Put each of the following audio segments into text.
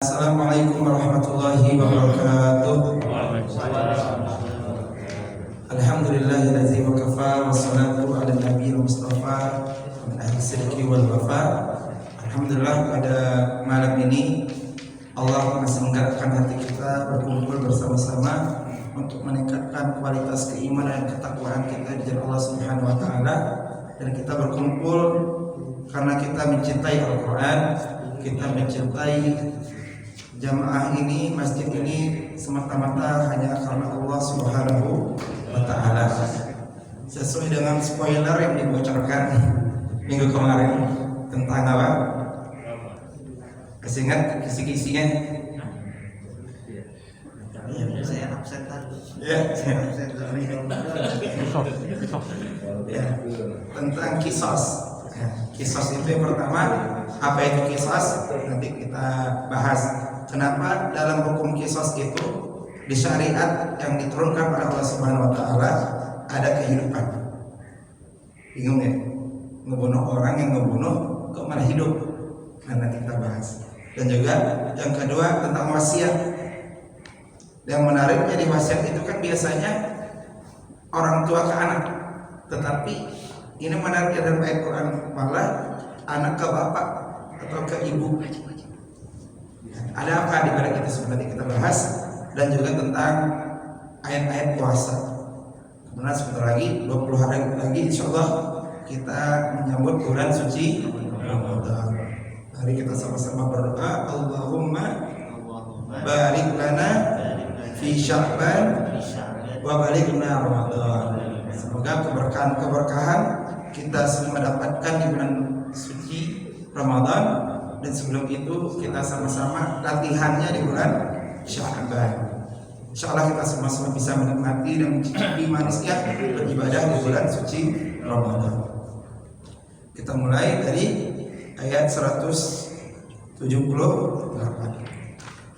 Assalamualaikum warahmatullahi wabarakatuh. Alhamdulillahillazi wa kafa wassalatu ala nabiyil mustafa min ahli sidqi wal wafa. Alhamdulillah pada malam ini Allah masih menggerakkan hati kita berkumpul bersama-sama untuk meningkatkan kualitas keimanan dan ketakwaan kita di jalan Allah Subhanahu wa taala, dan kita berkumpul karena kita mencintai Al-Qur'an, kita mencintai jamaah ini, masjid ini semata-mata hanya karena Allah Subhanahu wa taala. Sesuai dengan spoiler yang dibocorkan minggu kemarin tentang apa? Masih ingat kisi-kisinya? Saya absen tadi. Ya, tentang kisos. Kisos itu yang pertama, apa itu kisos? Nanti kita bahas. Kenapa dalam hukum kisos itu di syariat yang diturunkan oleh Allah Subhanahu wa taala ada kehidupan. Bingung ya? Ngebunuh orang yang ngebunuh kok malah hidup? Nanti kita bahas. Dan juga yang kedua tentang wasiat. Yang menariknya di wasiat itu kan biasanya orang tua ke anak, tetapi ini menariknya dalam ayat Quran malah anak ke bapak atau ke ibu. Ada apa di balik itu sebenarnya kita bahas, dan juga tentang ayat-ayat puasa. Kemudian sebentar lagi 20 hari lagi insyaallah kita menyambut bulan suci Ramadan. Mari kita sama-sama berdoa, Allahumma barik lana fi Sya'ban wa balighna Ramadan. Semoga keberkahan kita semua dapatkan di bulan suci Ramadan, dan sebelum itu kita sama-sama latihannya di bulan Sya'ban. Insyaallah kita sama-sama bisa menikmati dan mencicipi manisnya beribadah di bulan suci Ramadan. Kita mulai dari ayat 178.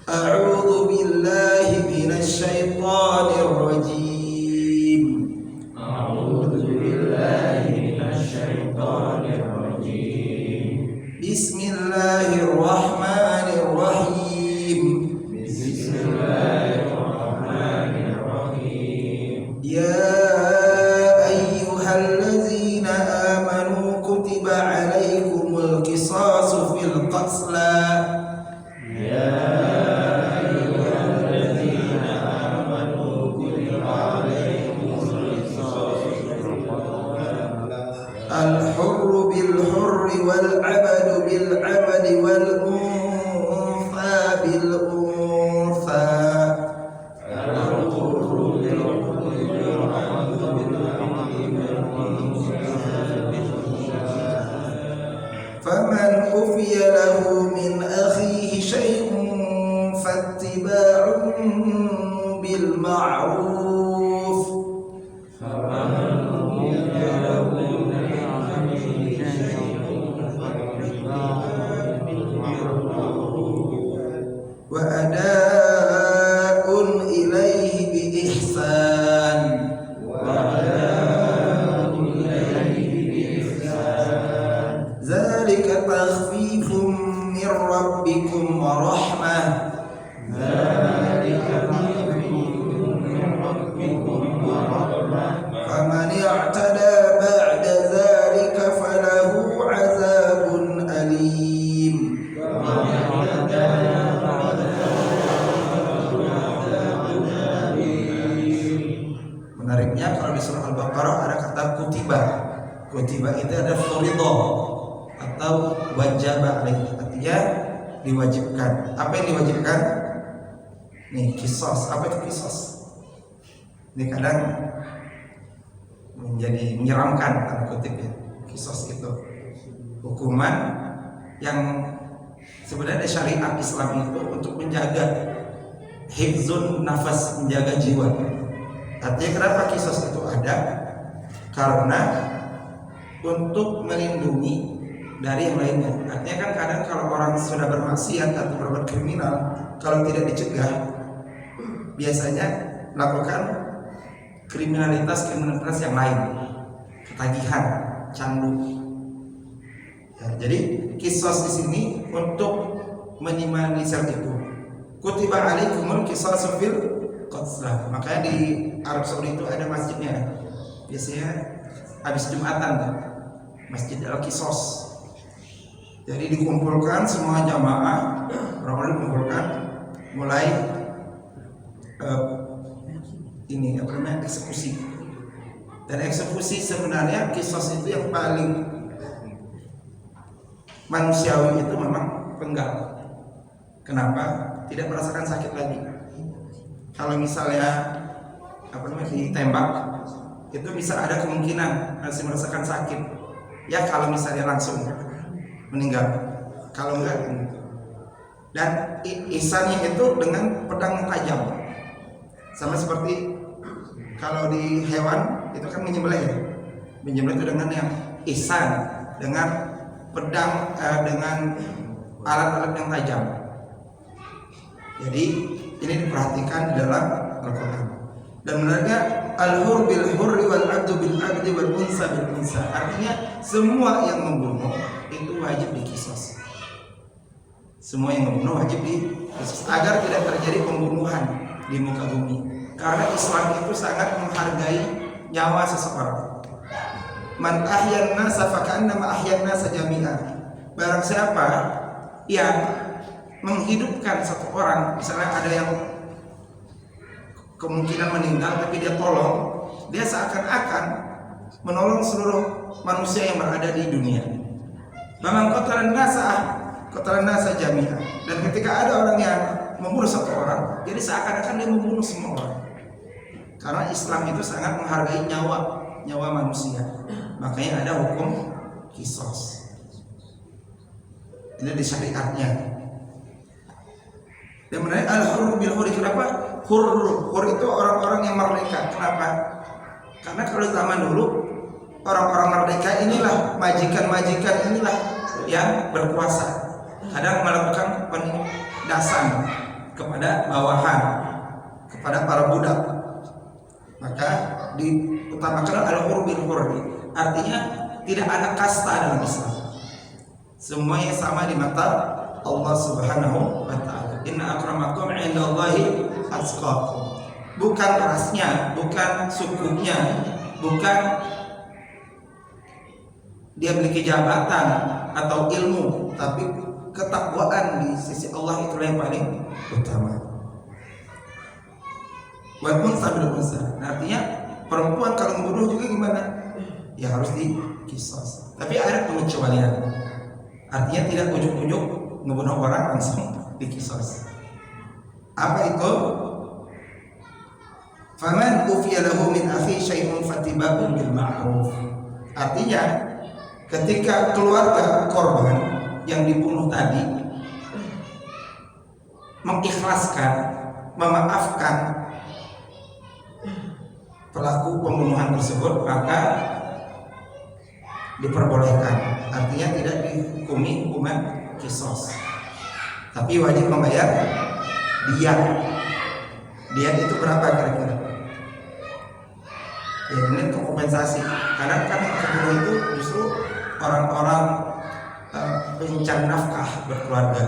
A'udzu billahi minasy syaithanir rajim. A'udzu billahi minasy syaithanir rajim. Bismillahirrahmanirrahim. Bismillahirrahmanirrahim. Ya ayyuhallazina amanu kutiba alaikumul qisasu fil qatla. Ya ayyuhallazina amanu kutiba alaikumul qisasu fil qatla. Al-hurru bil-hurri wal-'abadu bil-'abadi wal-untha bil-untha. Faman ufiya lahu min akhihi syai'un fattiba'un bil ma'ruf. Wa ada'un ilaihi bi ihsan. Zalika takhfifun min rabbikum wa rahmah. Faman i'tada ba'da zalika falahu 'adzabun alim. Menariknya kalau di surah Al-Baqarah ada kata kutiba. Kutiba itu ada furido atau wajaba alaihi, artinya diwajibkan. Apa yang diwajibkan? Nih, kisos. Apa itu kisos? Ini kadang menjadi menyeramkan tanda kutip ya. Kisos itu hukuman yang sebenarnya syariat Islam itu untuk menjaga hifzun nafas, menjaga jiwa. Artinya kenapa kisos itu ada? Karena untuk melindungi dari yang lainnya. Artinya kan kadang kalau orang sudah bermaksiat atau berbuat kriminal, kalau tidak dicegah, biasanya melakukan kriminalitas yang lain, ketagihan, candu. Ya, jadi kisos di sini untuk minimalisir itu. kutiba alaikumul qisasu fil qatl. Makanya di Arab Saudi itu ada masjidnya. Biasanya habis Jumatan kan, Masjid Al-Qisas. Jadi dikumpulkan semua jamaah, orang-orang dikumpulkan mulai eksekusi. Dan eksekusi sebenarnya kisos itu yang paling manusiawi itu memang penggal. Kenapa? Tidak merasakan sakit lagi. Kalau misalnya ditembak, itu bisa ada kemungkinan masih merasakan sakit. Ya kalau misalnya langsung meninggal, kalau enggak. Dan isannya itu dengan pedang yang tajam, sama seperti kalau di hewan itu kan menyembelih itu dengan yang ihsan, dengan pedang, dengan alat-alat yang tajam. Jadi ini diperhatikan di dalam Al-Quran. Dan menariknya al-hur bil hurri wal abdu bil abdi wal unsa bil unsa. Artinya semua yang membunuh itu wajib dikisos. Semua yang membunuh wajib dikisos agar tidak terjadi pembunuhan di muka bumi. Karena Islam itu sangat menghargai nyawa seseorang. Man ahyan nasa faka'annama ahyan nasa jami'an. Barang siapa yang menghidupkan satu orang, misalnya ada yang kemungkinan meninggal tapi dia tolong, dia seakan-akan menolong seluruh manusia yang berada di dunia. Memang qatalan nasa jami'an. Dan ketika ada orang yang membunuh satu orang, jadi seakan-akan dia membunuh semua orang. Karena Islam itu sangat menghargai nyawa manusia. Makanya ada hukum qisas. Ini di syariatnya. Dan menarik al-hur bil hur. Kenapa? Hur itu orang-orang yang merdeka. Kenapa? Karena kalau zaman dulu orang-orang merdeka inilah majikan-majikan inilah yang berkuasa. Kadang melakukan penindasan kepada bawahan, kepada para budak. Maka diutamakan al-hur bil hur. Artinya tidak ada kasta dalam Islam. Semuanya sama di mata Allah Subhanahu wa taala. Inna akramakum 'indallahi atqakum. Bukan rasnya, bukan sukunya, bukan dia memiliki jabatan atau ilmu, tapi ketakwaan di sisi Allah itu yang paling utama. Wal unsa bil unsa. Artinya perempuan kalau membunuh juga gimana? Ya harus dikisos. Tapi ada pengecualian. Artinya tidak ujuk-ujuk membunuh orang langsung dikisos. Apa itu? Faman ufiya lahu min akhi syai'un fatiba'un bil ma'ruf. Artinya ketika keluarga korban yang dibunuh tadi mengikhlaskan, memaafkan pelaku pembunuhan tersebut, maka diperbolehkan. Artinya tidak dihukumi hukuman qisas, tapi wajib membayar diyah. Diyah itu berapa kira-kira? Ya ini untuk kompensasi. Karena kan pembunuh itu justru orang-orang pencari nafkah berkeluarga.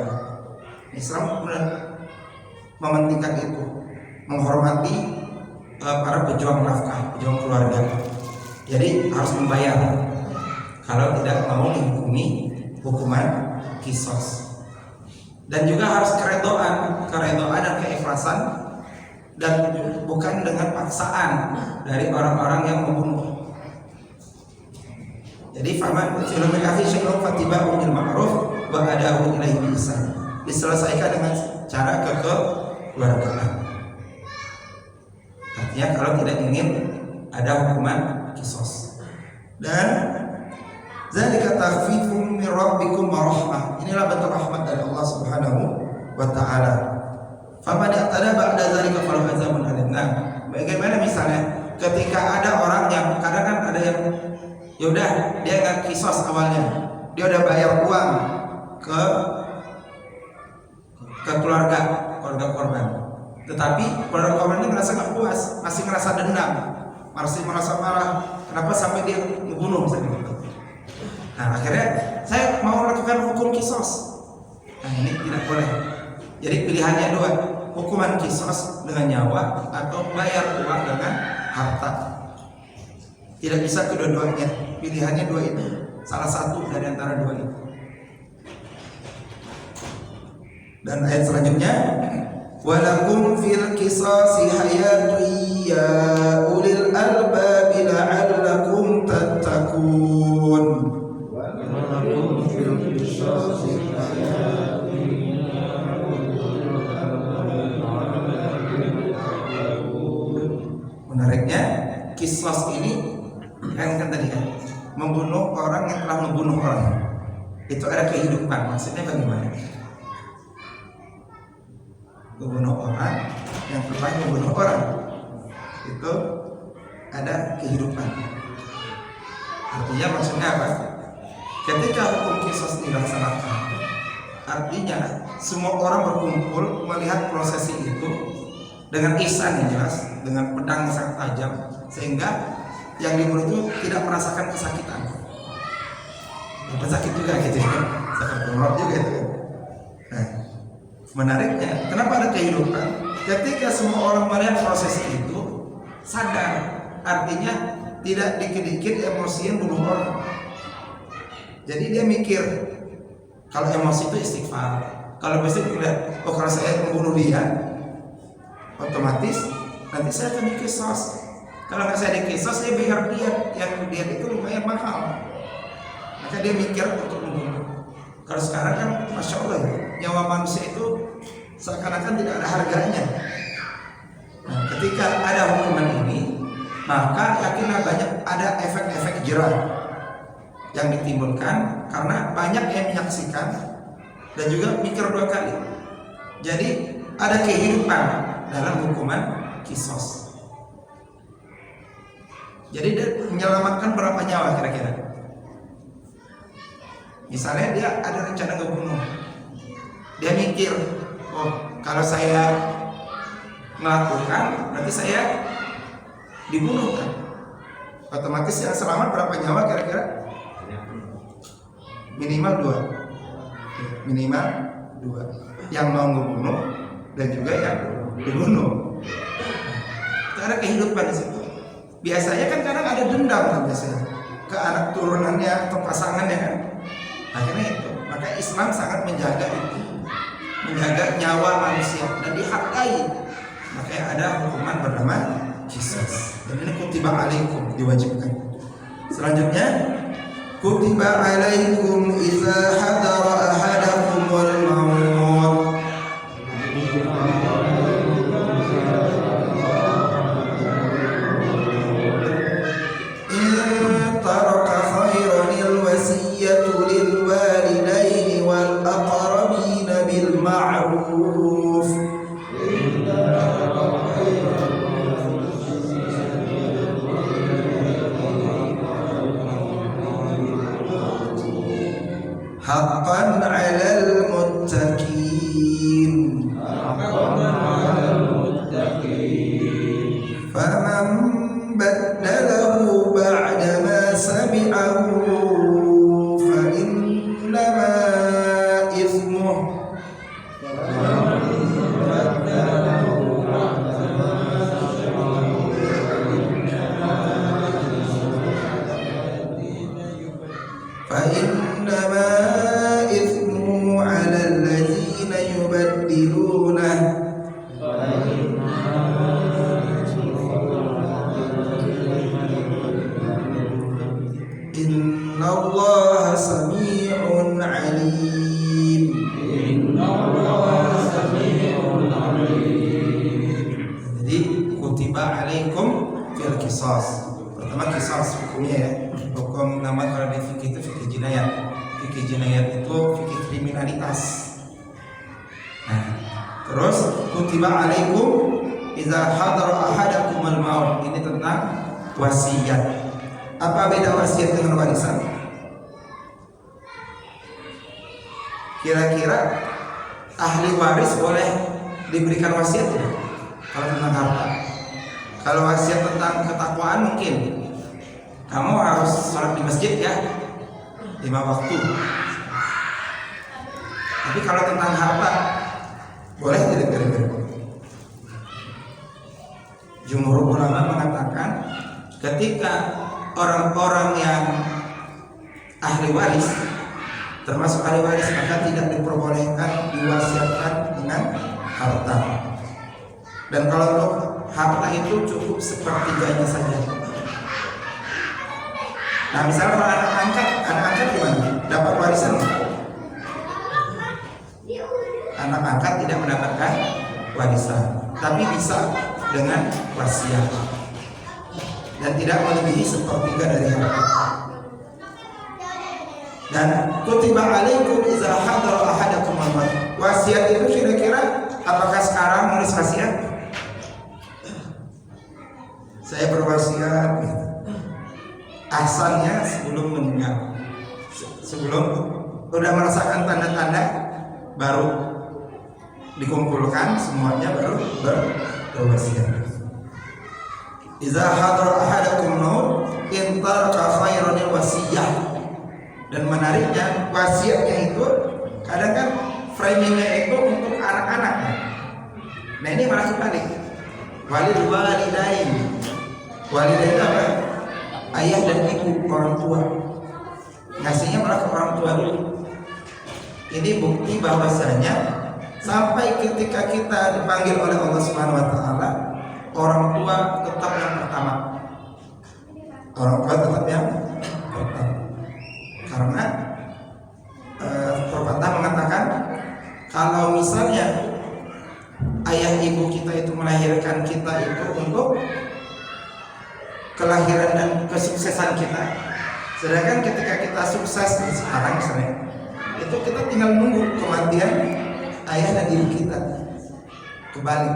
Islam benar mementingkan itu, menghormati para pejuang nafkah, pejuang keluarga. Jadi harus membayar. Kalau tidak mau dihukumi hukuman qisas. Dan juga harus keredoan dan keikhlasan, dan bukan dengan paksaan dari orang-orang yang membunuh. Jadi faman film akhi syai'un fatiba'un bil ma'ruf wa adahu ilaihi bi ihsan. Diselesaikan dengan cara kekeluargaan. Artinya kalau tidak ingin ada hukuman qisas. Dan zalika takhfifun min rabbikum wa rahmah. Inilah bentuk rahmat dari Allah Subhanahu wa taala. Faman ya'tada ba'da zalika falahu azabun alim. Nah, bagaimana misalnya ketika ada orang yang kadang kan ada yang yaudah dia nggak qisas awalnya, dia udah bayar uang ke keluarga korban, tetapi keluarga korban ini merasa nggak puas, masih merasa dendam, masih merasa marah, kenapa sampai dia membunuh misalnya. Nah akhirnya saya mau melakukan hukum qisas. Nah ini tidak boleh. Jadi pilihan pilihannya dua, hukuman kisos dengan nyawa atau bayar uang dengan harta. Tidak bisa kedua-duanya, pilihannya dua itu, salah satu dari antara dua itu. Dan ayat selanjutnya, walakum fil qisasi hayatun ya ulil albab la'allakum tattaqun. Walakum fil qisasi hayatun ya ulil albab la'allakum tattaqun. Menariknya, kisos ini kan tadi ya, membunuh orang yang telah membunuh orang. Itu ada kehidupan, maksudnya bagaimana? Membunuh orang yang telah membunuh orang itu ada kehidupan. Artinya maksudnya apa? Ketika hukum kisos dilaksanakan, artinya semua orang berkumpul melihat prosesi itu dengan ihsan yang jelas, dengan pedang yang sangat tajam, sehingga yang dibunuh itu tidak merasakan kesakitan. Dapat sakit juga gitu ya, sakit perut juga itu. Nah, menariknya, kenapa ada kehidupan? Ketika semua orang melihat proses itu, sadar, artinya tidak dikit-dikit emosian bunuh orang. Jadi dia mikir, kalau emosi itu istighfar. Kalau besok melihat, oh kalau saya membunuh dia, otomatis nanti saya akan dikisos. Kalau nggak saya dikisos, saya bayar dia. Yang dia itu lumayan mahal. Maka dia mikir untuk membunuh. Kalau sekarang kan, masya Allah ya, nyawa manusia itu seakan-akan tidak ada harganya. Nah, ketika ada hukuman ini, maka yakinlah banyak ada efek-efek jerah yang ditimbulkan karena banyak yang menyaksikan dan juga mikir dua kali. Jadi ada kehidupan dalam hukuman kisos. Jadi dia menyelamatkan berapa nyawa kira-kira? Misalnya dia ada rencana ngebunuh, dia mikir, oh kalau saya melakukan nanti saya dibunuh kan? Otomatis yang selamat berapa nyawa kira-kira? Minimal 2. Minimal 2. Yang mau ngebunuh dan juga yang dibunuh. Itu ada kehidupan di situ. Biasanya kan kadang ada dendam kan biasanya ke anak turunannya atau pasangannya kan. Akhirnya itu, maka Islam sangat menjaga itu, menjaga nyawa manusia dan dihargai. Makanya ada hukuman bernama kisos. Dan ini kutiba alaikum, diwajibkan. Selanjutnya, kutiba alaikum idza hadara ahadakumul maut. Haqqan 'alal muttaqin. Faman baddalahu ba'da ma sami'ahu fa innama ithmuhu Innallaha sami'un 'alim. Jadi kutiba alaikum fil qisas. Pertama qisas hukumnya ya. Hukum nama kalau di fikih itu fikih jinayat. Fikih jinayat itu fikih kriminalitas. Nah, terus kutiba alaikum idza hadara ahadakumul maut. Ini tentang wasiat. Apa beda wasiat dengan warisan? Kira-kira ahli waris boleh diberikan wasiat tidak? Kalau tentang harta. Kalau wasiat tentang ketakwaan mungkin kamu harus sholat di masjid ya 5 waktu. Tapi kalau tentang harta Boleh tidak kira-kira? Jumhur ulama mengatakan ketika orang-orang yang ahli waris, termasuk ahli waris, maka tidak diperbolehkan diwasiatkan dengan harta. Dan kalau untuk harta itu cukup sepertiganya saja. Nah, misalnya kalau anak angkat gimana? Dapat warisan? Anak angkat tidak mendapatkan warisan, tapi bisa dengan wasiat dan tidak melebihi sepertiga dari harta. Dan kutiba alaikum iza hadara ahadakum al-maut. Wasiat itu kira-kira apakah sekarang nulis wasiat? Saya berwasiat gitu. Asalnya sebelum meninggal, sebelum udah merasakan tanda-tanda, baru dikumpulkan semuanya, baru berwasiat. Iza hadara ahadakum maut in taraka khairan wasiyah. Dan menariknya, wasiatnya itu kadang kan framingnya itu untuk anak-anak. Nah ini malah kebalik. Walidain apa? Ayah dan ibu, orang tua. Ngasihnya malah ke orang tua dulu. Ini bukti bahwasanya sampai ketika kita dipanggil oleh Allah Subhanahu wa taala, orang tua tetap yang pertama. Orang tua tetap yang pertama. Karena pepatah mengatakan kalau misalnya ayah ibu kita itu melahirkan kita itu untuk kelahiran dan kesuksesan kita, sedangkan ketika kita sukses sekarang misalnya, itu kita tinggal nunggu kematian ayah dan ibu kita. Kebalik.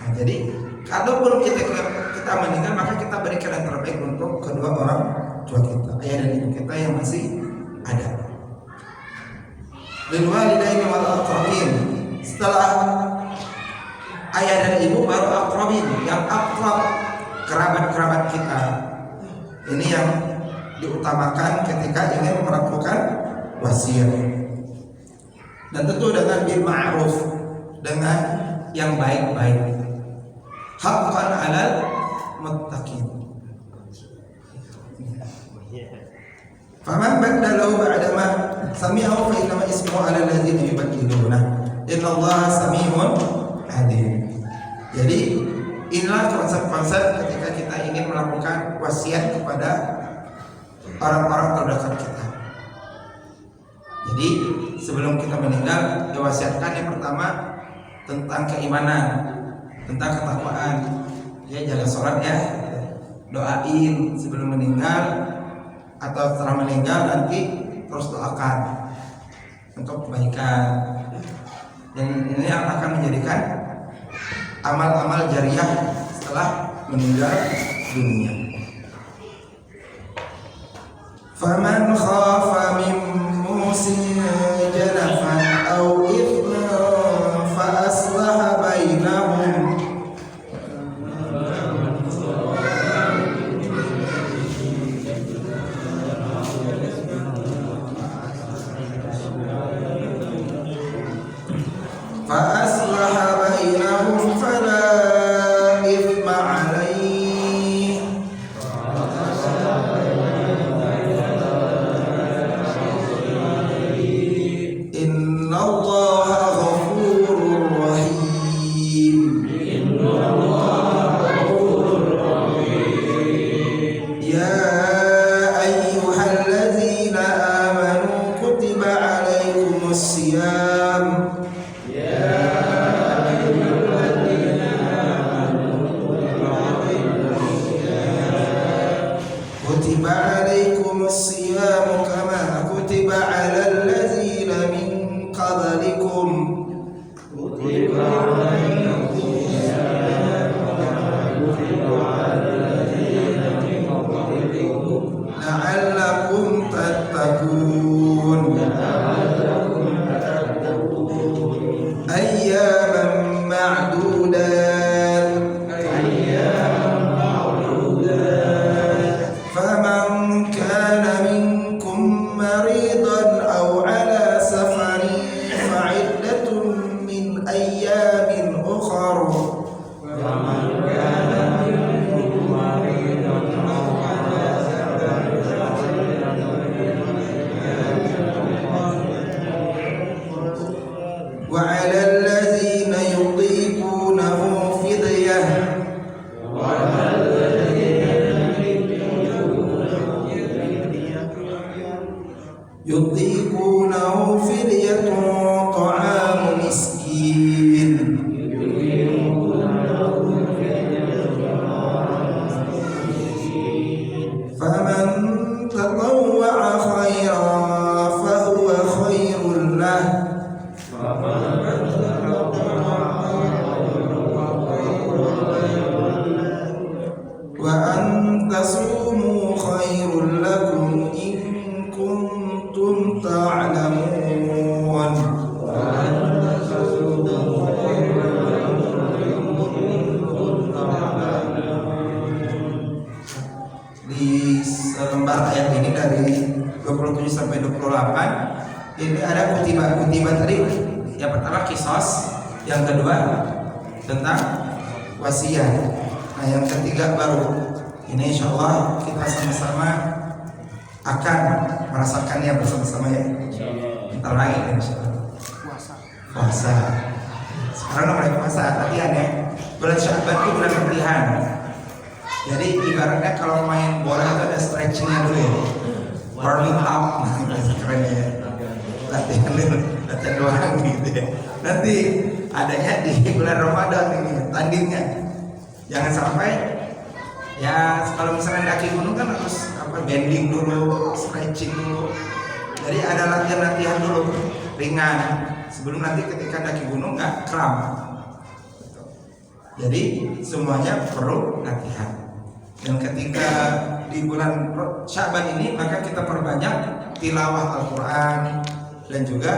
Nah, jadi kalaupun kita meninggal, maka kita berikan yang terbaik untuk kedua orang tua kita, ayah dan ibu kita yang masih ada. Lil walidaini wal aqrabin. Setelah ayah dan ibu baru aqrabin, yang akrab, kerabat-kerabat kita. Ini yang diutamakan ketika ingin melakukan wasiat. Dan tentu dengan bil ma'ruf, dengan yang baik-baik. Haqqan 'alal muttaqin. Faman badalahu ba'da ma sami'ahu fa innama ismuhu 'alal ladzina yubaddiluna. Innallaha sami'un 'alim. Jadi inilah konsep-konsep ketika kita ingin melakukan wasiat kepada orang-orang terdekat kita. Jadi sebelum kita meninggal, diwasiatkan yang pertama tentang keimanan, tentang ketakwaan. Ya, jaga sholat ya, doain sebelum meninggal atau setelah meninggal nanti terus doakan untuk kebaikan. Dan ini yang akan menjadikan amal-amal jariah setelah meninggal dunia. Faman khafa min musin janafan aw ithman fa aslaha bainahum fa aslaha bainahum fala ithma alayhi innallaha ghafurur rahim. Ya ayyuhallazina amanu kutiba alaikumus siyam kutiba alaikumus siyam kama kutiba alal ladzina min qablikum la'allakum tattaqun. Ayyaman ma'dudat. Faman kana minkum maridan aw ala safarin fa'iddatun min yutiqunahu fidyatun ta'amu miskin. Faman tatawwa'a khairan fahuwa khairul lah. Wa an tasumu khairul lakum in kuntum ta'lamun. Di selembar ayat ini dari 27 sampai 28 ini ada kutiban tadi. Yang pertama kisos, yang kedua tentang wasiat. Nah yang ketiga baru ini insya Allah kita sama-sama akan merasakannya bersama-sama ya. Bentar lagi insya Allah. Puasa. Sekarang mulai puasa, latihan ya. Bulan Sya'ban itu bulan latihan. Jadi ibaratnya kalau main bola itu ada stretchingnya dulu ya. Warming up, keren ya. Latihan dulu, latihan doang gitu ya. Nanti adanya di bulan Ramadan ini tandingnya. Jangan sampai ya kalau misalnya daki gunung kan harus bending dulu, stretching dulu. Jadi ada latihan-latihan dulu ringan sebelum nanti ketika daki gunung nggak kram. Jadi semuanya perlu latihan. Dan ketika di bulan Sya'ban ini maka kita perbanyak tilawah Al-Quran dan juga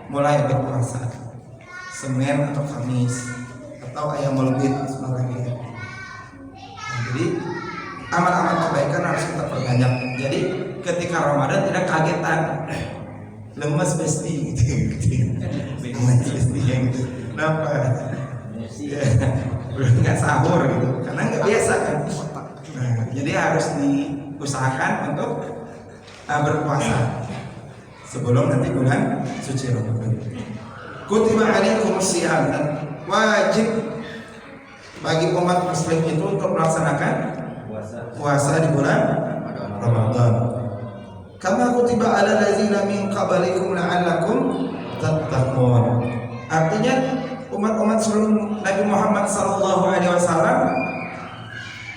mulai berpuasa Senin atau Kamis atau Ayyamul Bid sebagainya. Jadi amal-amal kebaikan harus kita perbanyak. Jadi ketika Ramadan tidak kagetan, lemes besti gitu. Lemes besti gitu. Kenapa? Ya, belum nggak sahur gitu, karena nggak biasa kan. Nah, jadi harus diusahakan untuk berpuasa sebelum nanti bulan suci Ramadan. Kutiba alaikumus shiyam, dan wajib bagi umat muslim itu untuk melaksanakan puasa di bulan Ramadan. Kama kutiba ala ladzina min qablikum la'allakum tattaqun. Artinya umat-umat sebelum Nabi Muhammad SAW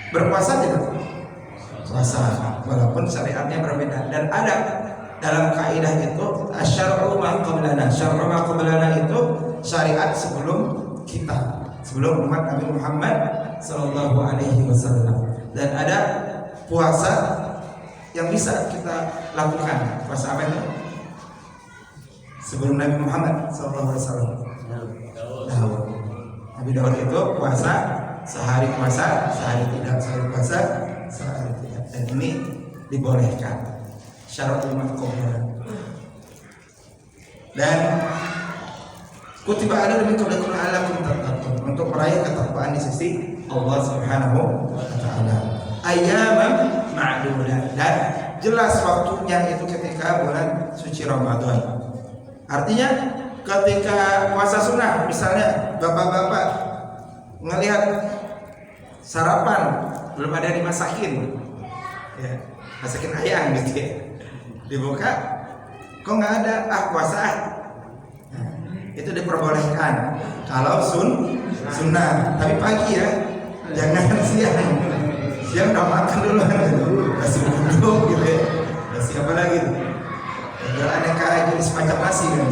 berpuasa tidak? Puasa, walaupun syariatnya berbeda. Dan ada dalam kaidah itu asyar'u ma qablana. Syar'u ma qablana itu syariat sebelum kita, sebelum umat Nabi Muhammad SAW. Dan ada puasa yang bisa kita lakukan. Puasa apa itu? Sebelum Nabi Muhammad SAW. Daud. Nabi Daud itu puasa sehari puasa, sehari tidak, sehari puasa, sehari tidak. Dan ini dibolehkan. Syaratul maqbul. Dan kutiba ada demi kebaikan Allah untuk meraih ketakwaan di sisi Allah Subhanahu wa taala. Ayyaman ma'dudat, dan jelas waktunya itu ketika bulan suci Ramadan. Artinya ketika puasa sunnah, misalnya bapak-bapak ngelihat sarapan belum ada dimasakin, ya, masakin ayam gitu ya, dibuka kok nggak ada, puasa. Nah, itu diperbolehkan kalau sunnah, tapi pagi ya, jangan siang. Siang udah makan dulu, kasih uduk gitu ya, kasih apa lagi, biar aneka jenis macam nasi kan.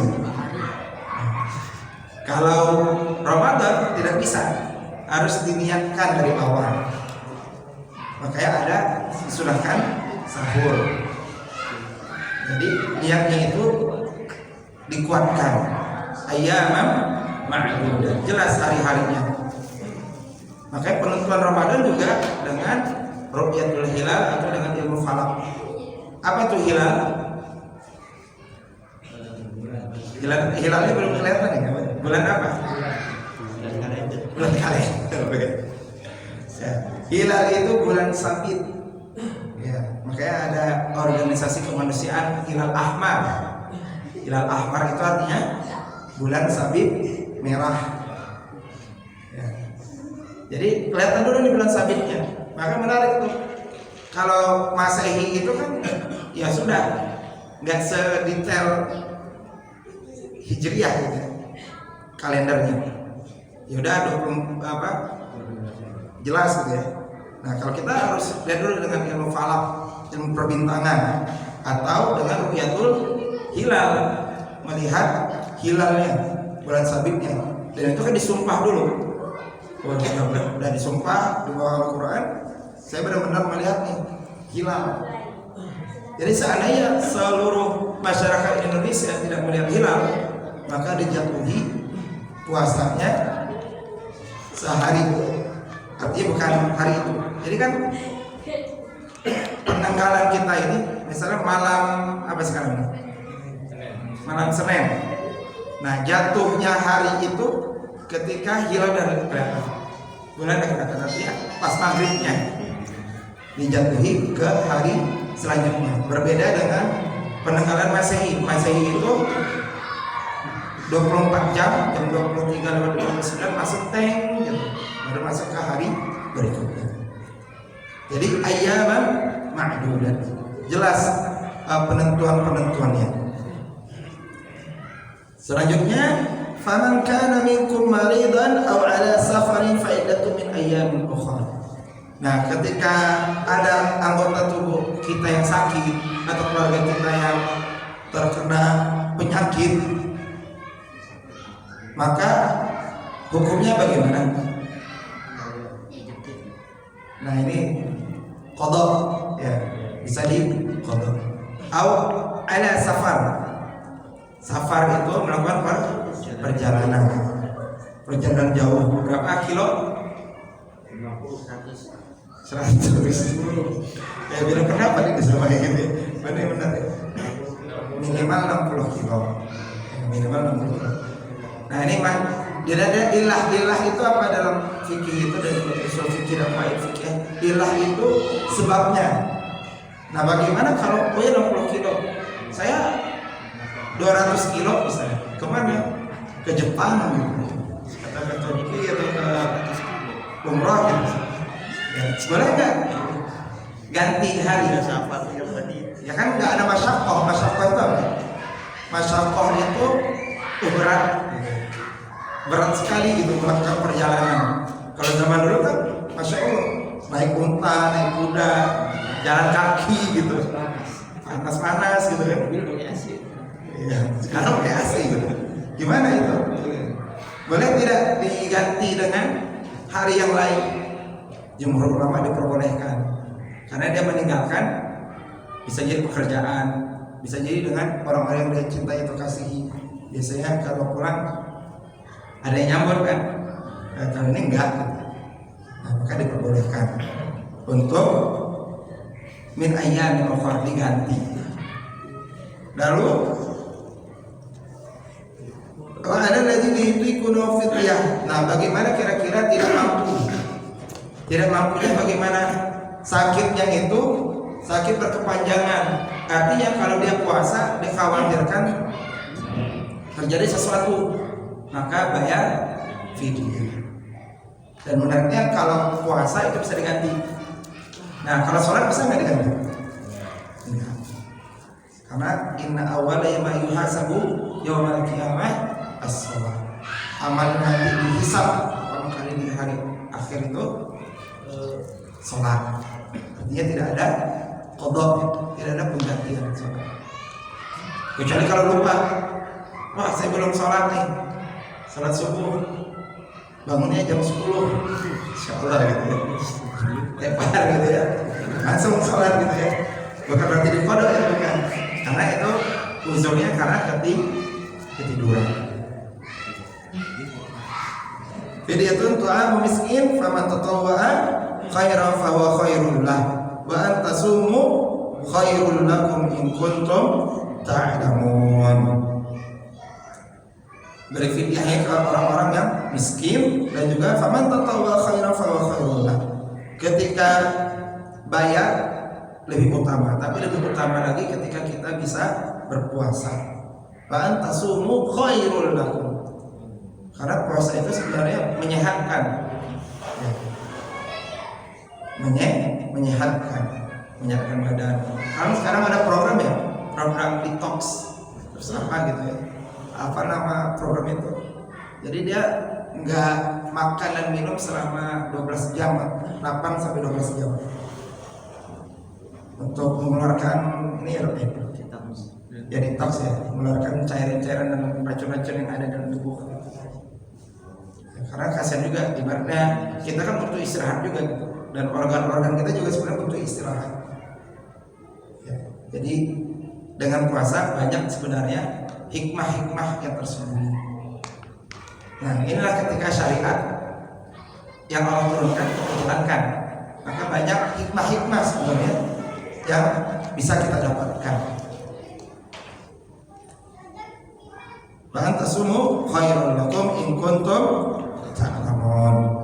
Kalau Ramadan tidak bisa, harus diniatkan dari awal. Makanya ada disunahkan sahur. Jadi niatnya itu dikuatkan. Ayyaman ma'dudat, jelas hari-harinya. Makanya penentuan Ramadan juga dengan ru'yatul hilal atau dengan ilmu falak. Apa itu hilal? Hilalnya belum kelihatan ya? Bulan apa? Bulan kalender. Hilal itu bulan sabit. Ya, makanya ada organisasi kemanusiaan Hilal Ahmar. Hilal Ahmar itu artinya bulan sabit merah. Ya. Jadi kelihatan dulu nih bulan sabitnya. Maka menarik tuh. Kalau Masehi itu kan ya sudah nggak sedetail hijriah gitu kalendernya. Ya udah 20 apa jelas gitu ya. Nah kalau kita harus lihat dulu dengan ilmu falak, ilmu perbintangan, atau dengan ru'yatul hilal, melihat hilalnya, bulan sabitnya. Dan itu kan disumpah dulu. Wah, udah disumpah di bawah Al-Quran, saya benar-benar melihat nih hilal. Jadi seandainya seluruh masyarakat Indonesia tidak melihat hilal, maka dijatuhi puasanya sehari. Artinya bukan hari itu. Jadi kan penanggalan kita ini, misalnya malam apa sekarang ini? Malam Senin. Nah, jatuhnya hari itu ketika hilal dan kelihatan. Bulan dan kelihatan, artinya pas maghribnya dijatuhi ke hari selanjutnya. Berbeda dengan penanggalan Masehi. Masehi itu 24 jam, jam 23:59 masuk tank gitu. Baru masuk ke hari berikutnya. Jadi ayyaman ma'dudat. Jelas penentuan-penentuannya. Selanjutnya, faman kana minkum maridan aw ala safarin fa iddatun min ayyamin ukhra. Nah, ketika ada anggota tubuh kita yang sakit atau keluarga kita yang terkena penyakit, maka hukumnya bagaimana? Nah, ini qada ya, bisa di qada. Aw ala safar. Safar itu melakukan perjalanan jauh. Berapa kilo? 100. Ya bilang kenapa nih sama ini? Benar-benar minimal 60 kilo. Minimal 60 kilo. Nah ini mah tidak ada ilah itu apa dalam fikih itu, dari usul fikih dan faedah fikih. Ilah itu sebabnya. Nah bagaimana kalau 60 kilo? Saya 200 kilo misalnya, kemana? Ke Jepang gitu, kata ke Turki atau ke umroh gitu. Ya, boleh nggak ganti hari? Ya kan nggak ada masyakoh. Masyakoh itu apa? Masyakoh itu berat sekali gitu melakukan perjalanan. Kalau zaman dulu kan, masya Allah, naik unta, naik kuda, jalan kaki gitu, panas gitu kan. Iya, sekarang pakai AC gitu. Gimana itu? Boleh tidak diganti dengan hari yang lain? Jumhur ulama diperbolehkan, karena dia meninggalkan, bisa jadi pekerjaan, bisa jadi dengan orang-orang yang dia cintai atau kasihi. Biasanya kalau pulang ada yang nyambut kan, kalau ini enggak. Nah, maka diperbolehkan untuk min ayyamin ukhra, diganti. Lalu kalau ada lagi diikunu fidyah. Nah, bagaimana kira-kira tidak mampu? Tidak mampunya bagaimana? Sakitnya itu sakit berkepanjangan. Artinya kalau dia puasa dikhawatirkan terjadi sesuatu, maka bayar fidyah. Dan menariknya kalau puasa itu bisa diganti. Nah, kalau sholat bisa nggak diganti? Enggak. Karena inna awwala ma yuhasabu yaumal qiyamah as-shalah. Amal nanti dihisab pertama kali di hari akhir itu sholat. Artinya tidak ada qada, tidak ada penggantian sholat. Kecuali kalau lupa, wah saya belum sholat nih, sholat subuh, bangunnya jam 10, insyaallah gitu ya, tepar gitu ya, langsung sholat gitu ya. Bukan berarti di qada ya, bukan, karena itu uzurnya karena ketiduran. Fidyatun tu'amu miskin faman tatawwa'a khairan fa huwa khairul lah wa an tasumu khairul lakum in kuntum ta'lamun. Beri fidyahnya ke orang-orang yang miskin, dan juga faman tatawwa'a khairan fa huwa khairul lah. Ketika bayar lebih utama, tapi lebih utama lagi ketika kita bisa berpuasa. Wa an tasumu khairul lakum. Karena puasa itu sebenarnya menyehatkan, menyehatkan badan. Karena sekarang ada program ya, program detox terus apa gitu ya, apa nama program itu. Jadi dia nggak makan dan minum selama 12 jam, 8 sampai 12 jam untuk mengeluarkan ini ya detox ya, mengeluarkan cairan-cairan dan racun-racun yang ada dalam tubuh. Karena kasihan juga, ibaratnya kita kan butuh istirahat juga gitu. Dan organ-organ kita juga sebenarnya butuh istirahat ya. Jadi dengan puasa banyak sebenarnya hikmah-hikmah yang tersembunyi. Nah inilah ketika syariat yang Allah turunkan dijalankan, maka banyak hikmah-hikmah sebenarnya yang bisa kita dapatkan. Wa antasumu khairul lakum in kuntum ta'lamun.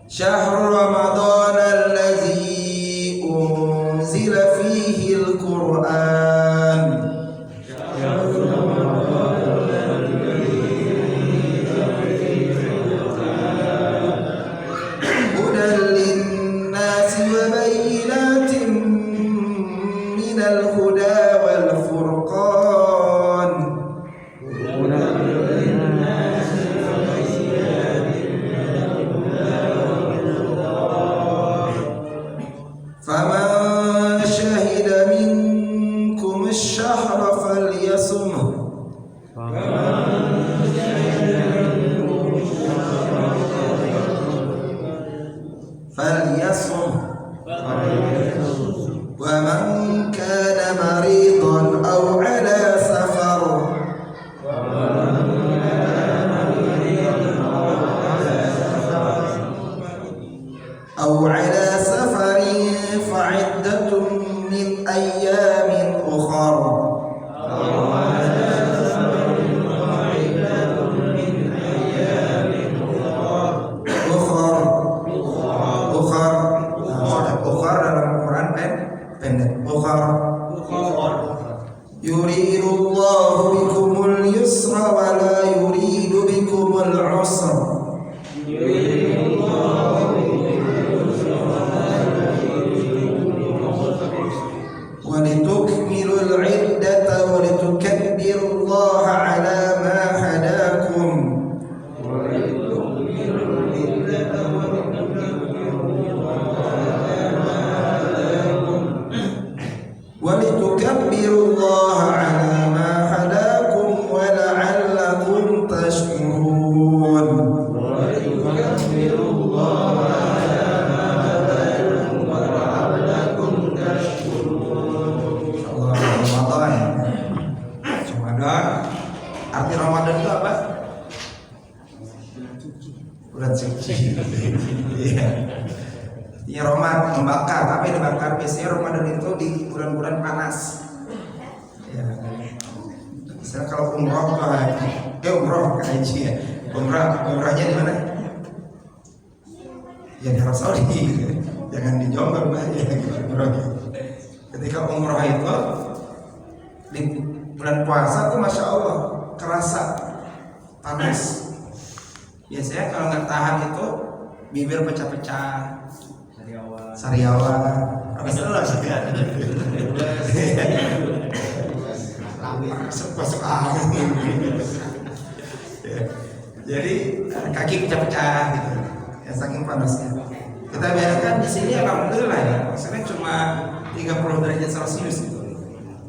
Syahrul Ramadan allazi unzila fihi al-Qur'an. Hudan lin-nasi wa bayyinatin minal huda wal furqan. فمن شهد منكم الشهر فليصمه ومن كان مريضا أو على سفر فعدة من أيام أخر. Ukhar dalam Al-Quran pendek. Ukhar. Yuridullahu bikumul yusra wa la yuridu bikumul usra. ولتكملوا العدة ولتكبروا الله على ما هداكم ولتكبروا الله على ما هداكم ولعلكم تشكرون. Arti Ramadan itu apa? Bulan suci. Iya. Artinya Ramadan membakar. Apa yang dibakar? Biasanya Ramadan itu di bulan-bulan panas. Ya. Misalnya kalau umroh ke haji, umroh ke haji ya. Umrahnya di mana? Ya di Arab Saudi. Jangan di Jombang bahaya umrohnya. Ketika umroh itu di bulan puasa tuh masya Allah kerasa panas. Biasanya kalau nggak tahan itu bibir pecah-pecah, sariawan, apa salah sih kan? Masuk angin. Jadi kaki pecah-pecah gitu, ya saking panasnya. Kita bayangkan di sini alhamdulillah ya, maksudnya cuma 30 derajat Celcius gitu.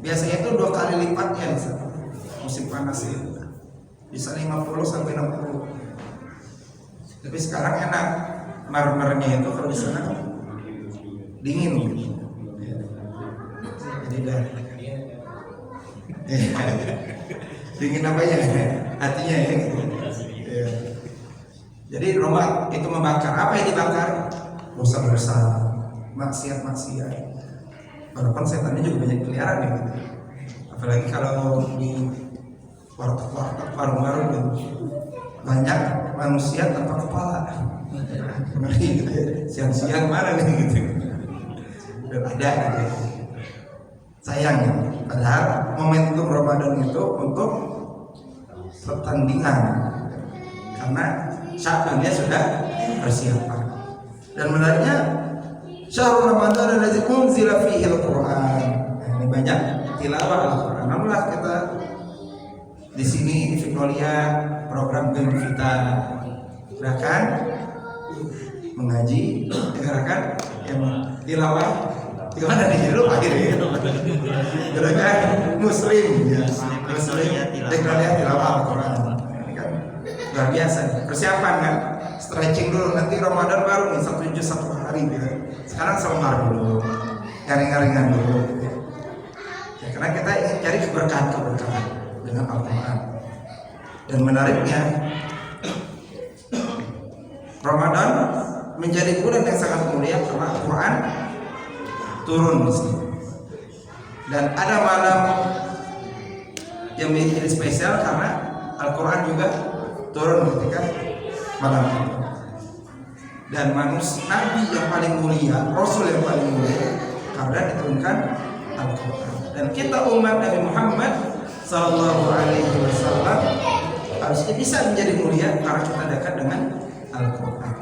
Biasanya itu 2 kali lipatnya nih, musim panas itu bisa 50 sampai 60. Tapi sekarang enak, marmernya itu kalau di sana dingin gitu. Jadi dah dingin apa ya hatinya ya gitu. Jadi Ramadan itu membakar. Apa yang dibakar? Dosa-dosa, maksiat-maksiat. Walaupun setannya juga banyak keliaran ya gitu. Apalagi kalau di warteg-warteg, warung-warung gitu. Banyak manusia tanpa kepala. Ngeri gitu ya. Siang-siang mana nih gitu. Dan ada gitu. Sayang ya. Padahal momentum Ramadan itu untuk pertandingan. Karena Sya'bannya sudah persiapan. Dan menariknya Syahrul Ramadan allazi unzila fihi al-Qur'an. Ini banyak tilawah Al-Quran. Alhamdulillah kita di sini di Victoria program Gemvita gerakan mengaji, gerakan yang tilawah gimana nih lu akhirnya gerakan muslim ya muslim Victoria tilawah Al-Quran. Ini kan luar biasa persiapan kan, stretching dulu, nanti Ramadan baru nih 1 juz 1 hari gitu. Sekarang selembar dulu, ringan-ringan dulu ya, karena kita ingin cari keberkahan dengan Al-Quran. Dan menariknya Ramadan menjadi bulan yang sangat mulia karena Al-Quran turun di sini. Dan ada malam yang menjadi spesial karena Al-Quran juga turun ketika malam itu. Dan manusia Nabi yang paling mulia, Rasul yang paling mulia karena diturunkan Al-Quran. Dan kita umat Nabi Muhammad Sallallahu Alaihi Wasallam harusnya bisa menjadi mulia karena kita dekat dengan Al-Quran.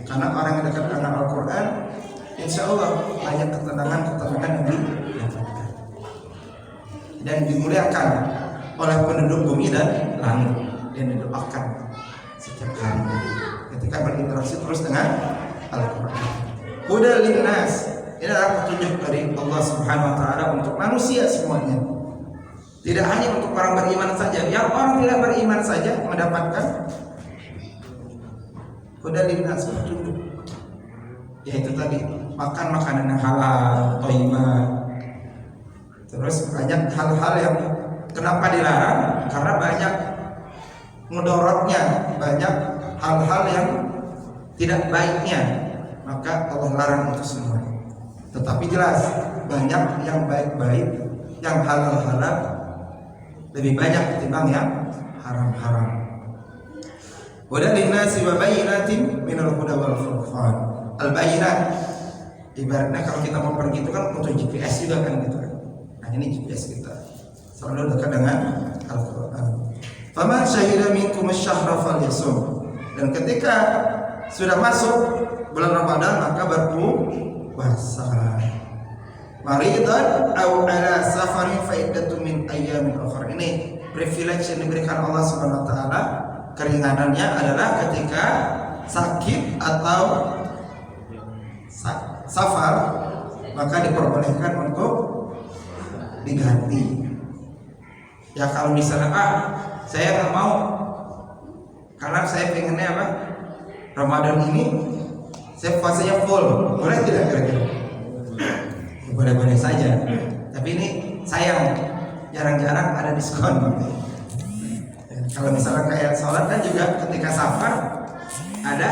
Karena orang yang dekat dengan Al-Quran, insya Allah banyak ketenangan yang didapatkan dan dimuliakan oleh penduduk bumi dan langit, dan didoakan setiap hari ketika berinteraksi terus dengan Al-Quran. Hudal linnas, ini adalah petunjuk dari Allah Subhanahu Wa Taala untuk manusia semuanya. Tidak hanya untuk orang beriman saja, yang orang tidak beriman saja mendapatkan hudal linnas, petunjuk. Yaitu tadi makan makanan yang halal, thayyibah. Terus banyak hal-hal yang kenapa dilarang? Karena banyak mudorotnya, banyak hal-hal yang tidak baiknya, maka Allah larang itu semua. Tetapi jelas banyak yang baik-baik, yang halal-halal lebih banyak ketimbang yang haram-haram. Hudal linnasi wa bayyinatin minal huda wal furqan. Al-bayyinat ibaratnya kalau kita mau pergi itu kan butuh GPS juga kan gitu kan. Nah ini GPS kita selalu dekat dengan Al-Quran. Faman syahida minkum asy-syahra falyasum. Dan ketika sudah masuk bulan Ramadan maka berpuasa. Maridan aw ala safarin fa iddatu min ayyamin ukhra. Ini privilege yang diberikan Allah Subhanahu wa taala. Keringanannya adalah ketika sakit atau safar maka diperbolehkan untuk diganti. Ya kalau misalnya saya nggak mau karena saya pengennya apa, Ramadan ini saya puasanya full, boleh tidak kira-kira? Boleh-boleh saja. Tapi ini sayang jarang-jarang ada diskon gitu. Kalau misalnya kayak sholat kan juga ketika safar ada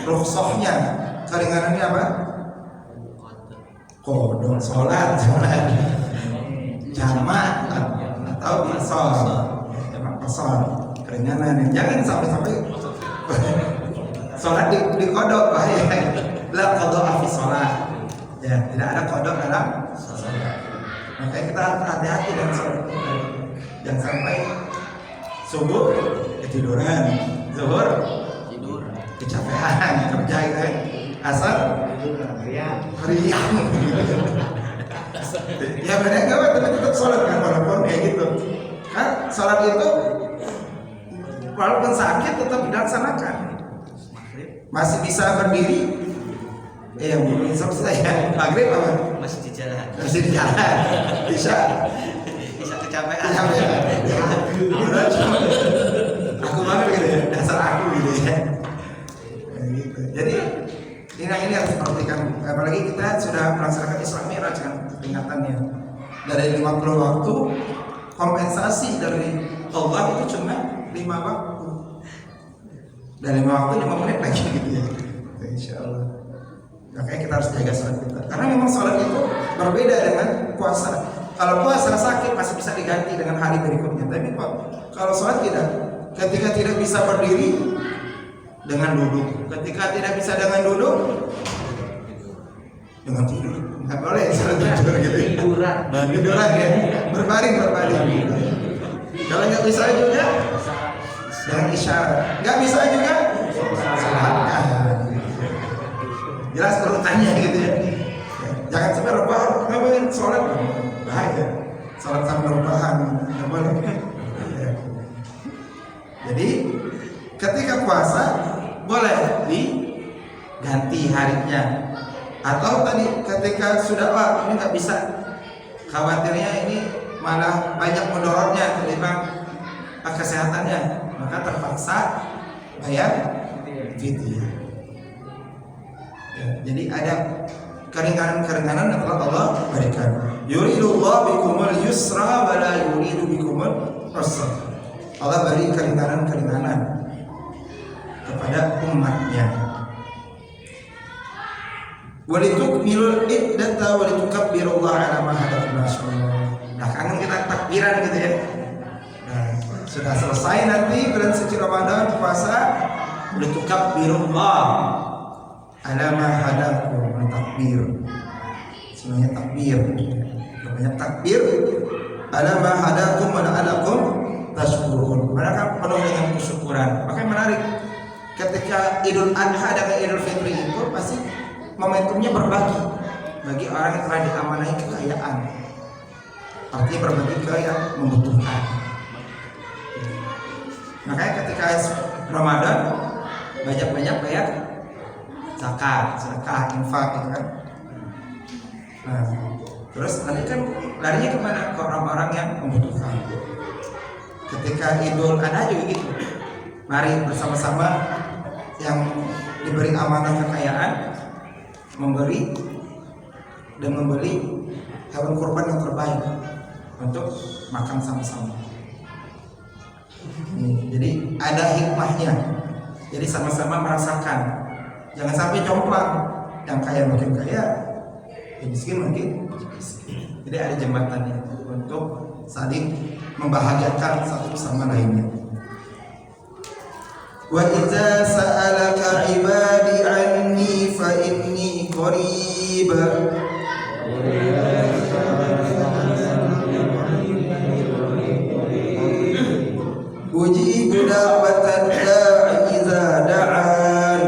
rukhsahnya, keringanannya apa? Kodok sholat jamak atau qasar keringanan. Jangan sampai sholat di kodok, bahaya. La qadha fi sholat. Ya, tidak ada kodok dalam sholat. Makanya kita hati-hati dengan sholat. Jangan sampai subuh ketiduran, zuhur tidur, kecapean kerja gitu kan, asar riang. Ya beda nggak, tapi tetap sholat kan walaupun kayak gitu. Kan sholat itu walaupun sakit tetap dilaksanakan. Masih bisa berdiri. Yang belum selesai ya. Maghrib apa? Masih di jalan. Masih di jalan. Bisa kecapean. Aku banget gitu ya, dasar aku gitu ya. Gitu. Jadi ini harus diperhatikan. Apalagi kita sudah melaksanakan Isra Mi'raj kan peringatannya. Dari 50 waktu, kompensasi dari Allah itu cuma 5 waktu. Dari 5 waktu 5 menit lagi gitu ya. Insya Allah. Makanya kita harus jaga sholat kita. Karena memang sholat itu berbeda dengan puasa. Kalau puasa sakit masih bisa diganti dengan hari berikutnya. Tapi kalau sholat tidak. Ketika tidak bisa berdiri dengan duduk. Ketika tidak bisa dengan duduk dengan tidur. Nggak boleh sholat tidur gitu. Tiduran ya. Berbaring. Kalau nggak bisa juga dengan isyarat. Nggak bisa juga salatkan. Jelas urutannya gitu ya. Jangan sampai lupa ngapain sholat bahaya. Salat sambil rebahan nggak boleh. Ya. Jadi ketika puasa boleh diganti harinya, atau tadi ketika sudah ini nggak bisa, khawatirnya ini malah banyak mudorotnya ketimbang kesehatannya, maka terpaksa bayar fidyah. Ya, jadi ada keringanan-keringanan yang telah Allah berikan. Yuridullahu bikumul yusra wa la yuridu bikumul usra. Allah beri keringanan-keringanan kepada umatnya. Walitukmilul iddata walitukabbirullaha ala ma hadakum. Nah, kangen kita takbiran gitu ya. Nah, sudah selesai nanti bulan suci Ramadan puasa, walitukabbirullaha ala ma hadakum. Takbir. Sebenarnya takbir. Namanya takbir ala ma hadakum wa la'alakum tashkurun. Mereka penuh dengan kesyukuran. Makanya menarik ketika Idul Adha dan Idul Fitri itu pasti momentumnya berbagi bagi orang yang telah diamanahi kekayaan. Artinya berbagi ke yang membutuhkan. Makanya ketika Ramadan banyak-banyak bayar zakat, sedekah, infak gitu kan. Nah, terus nanti kan larinya kemana? Ke orang-orang yang membutuhkan. Ketika Idul Adha juga gitu. Mari bersama-sama yang diberi amanah kekayaan memberi dan membeli hewan kurban yang terbaik untuk makan sama-sama. Jadi ada hikmahnya. Jadi sama-sama merasakan. Jangan sampai jomplang, yang kaya makin kaya, yang miskin makin miskin. Jadi ada jembatannya untuk saling membahagiakan satu sama lainnya. Wa idza sa'alaka 'ibadi 'anni fa inni qarib. Ujibu da'watad da'i idza da'an.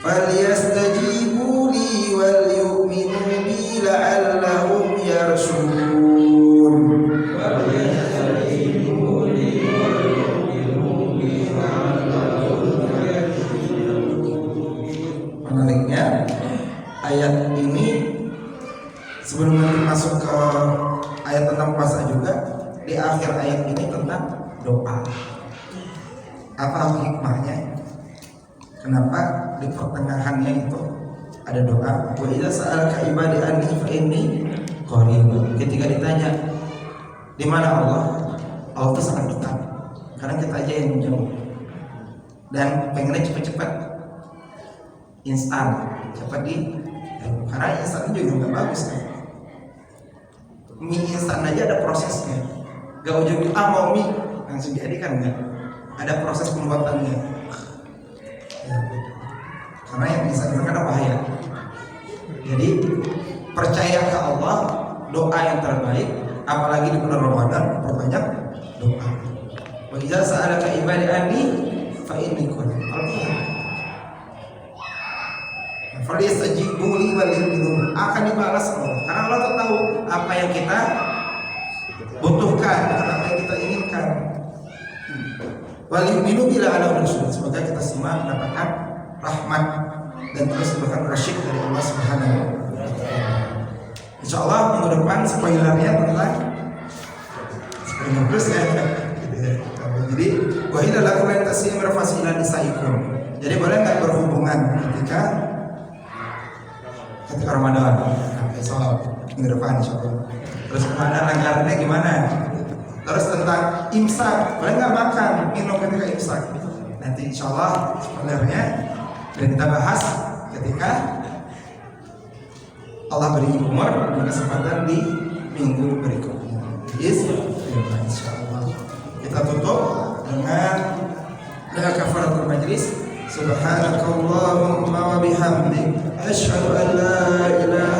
Falyastajibu li wal yu'minu bi la'allahum yarshudun. Menariknya ayat ini sebelum nanti masuk ke ayat tentang puasa juga, di akhir ayat ini tentang doa. Apa hikmahnya? Kenapa di pertengahannya itu ada doa? Wa idza sa'alaka ibadi anni fa inni qarib. Ketika ditanya di mana Allah, Allah itu sangat dekat. Karena kita aja yang jauh. Dan pengennya cepat-cepat, instan, cepat karena instan juga nggak bagus kan. Mie instan aja ada prosesnya. Gak ujung mau mie langsung jadi kan enggak. Ada proses pembuatannya. Ya, karena yang bisa itu karena bahaya. Jadi percaya ke Allah, doa yang terbaik, apalagi di bulan Ramadan, perbanyak doa. Wa idza sa'alaka ibadi anni fa inni qarib. Falyastajibu li wal yu'minu, akan dibalas Allah. Karena Allah tahu apa yang kita butuhkan, apa yang kita inginkan. Wal yu'minu bila ala rasul, semoga kita semua mendapatkan rahmat dan terus bahkan rasyid dari Allah Subhanahu wa taala. Insyaallah minggu depan spoilernya tentang spoiler terus ya. Jadi wa ila lakum tasim rafasila nisaikum. Jadi boleh enggak berhubungan ketika Ramadan? Besok minggu depan insyaallah. Terus kemudian anggarannya gimana? Terus tentang imsak, boleh nggak makan, minum ketika imsak? Nanti insya Allah spoilernya dan kita bahas ketika Allah beri umur dan kesempatan di minggu berikutnya. Insya Allah. Kita tutup dengan kafaratul majlis. Subhanakallahumma wa bihamdik, asyhadu an la ilaha